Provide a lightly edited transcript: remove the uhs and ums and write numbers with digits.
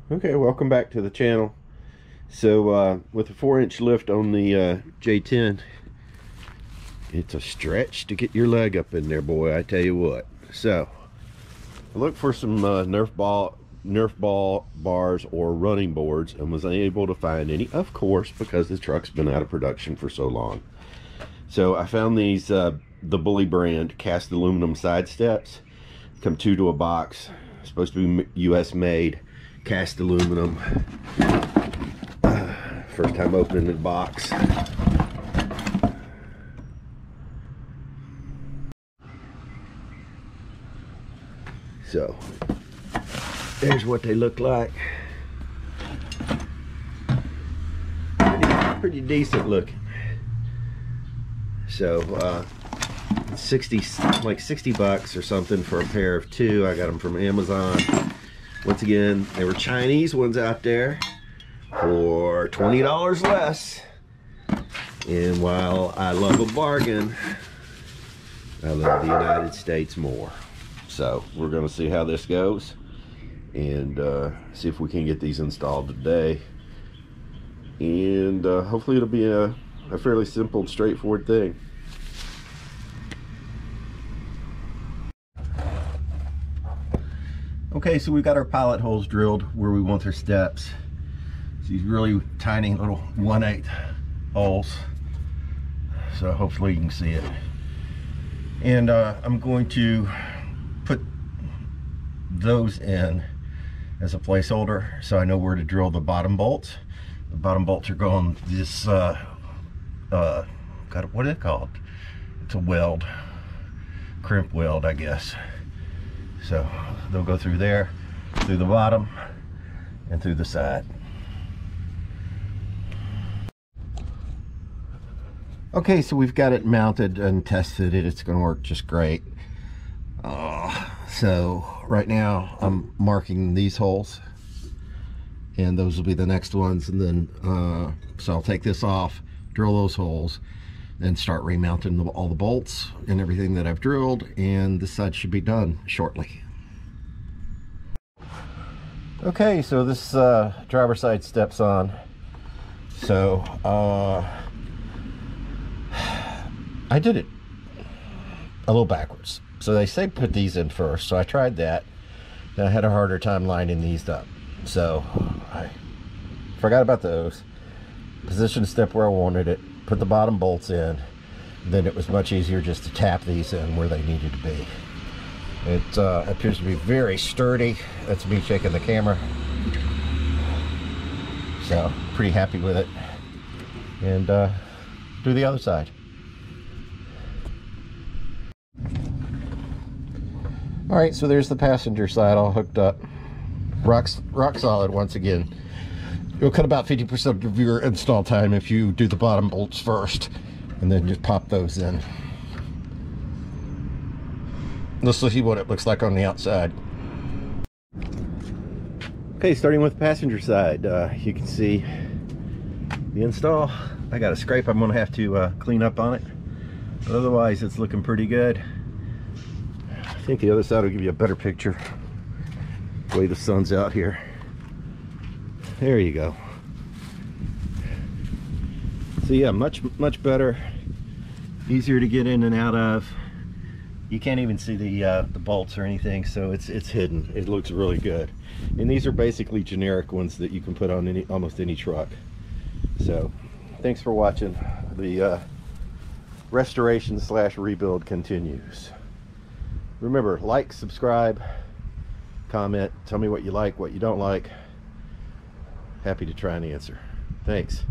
Okay, welcome back to the channel. So with a 4-inch lift on the J10, it's a stretch to get your leg up in there, boy, I tell you what. So I looked for some Nerf ball bars or running boards and was unable to find any, of course, because the truck's been out of production for so long. So I found these the Bully brand cast aluminum side steps. Come 2 to a box, supposed to be US made, cast aluminum. First time opening the box. So there's what they look like. Pretty decent looking. So like 60 bucks or something for a pair of 2. I got them from Amazon. Once again, there were Chinese ones out there for $20 less. And while I love a bargain, I love the United States more. So we're going to see how this goes and see if we can get these installed today. And hopefully it'll be a fairly simple and straightforward thing. Okay, so we've got our pilot holes drilled where we want their steps. So these really tiny little 1/8 holes. So hopefully you can see it. And I'm going to put those in as a placeholder so I know where to drill the bottom bolts. The bottom bolts are going this, God, what is it called? It's a weld, crimp weld, I guess. So they'll go through there, through the bottom, and through the side. Okay, so we've got it mounted and tested it. It's going to work just great. So right now I'm marking these holes, and those will be the next ones. And then, so I'll take this off, drill those holes, and start remounting all the bolts and everything that I've drilled, and this side should be done shortly. Okay, so this driver's side steps on. So I did it a little backwards. So they say put these in first, so I tried that. Then I had a harder time lining these up, so I forgot about those. Position the step where I wanted it, put the bottom bolts in, then it was much easier just to tap these in where they needed to be. It appears to be very sturdy. That's me shaking the camera. So pretty happy with it. And do the other side. All right, so there's the passenger side all hooked up. Rock solid once again. You'll cut about 50% of your install time if you do the bottom bolts first and then just pop those in. Let's see what it looks like on the outside. Okay, starting with the passenger side, you can see the install. I got a scrape I'm going to have to clean up on it. But otherwise, it's looking pretty good. I think the other side will give you a better picture. The way the sun's out here. There you go. So yeah, much better, easier to get in and out of. You can't even see the bolts or anything, so it's hidden. It looks really good. And these are basically generic ones that you can put on almost any truck. So thanks for watching. The restoration / rebuild continues. Remember, like, subscribe, comment, tell me what you like, what you don't like. Happy to try and answer. Thanks.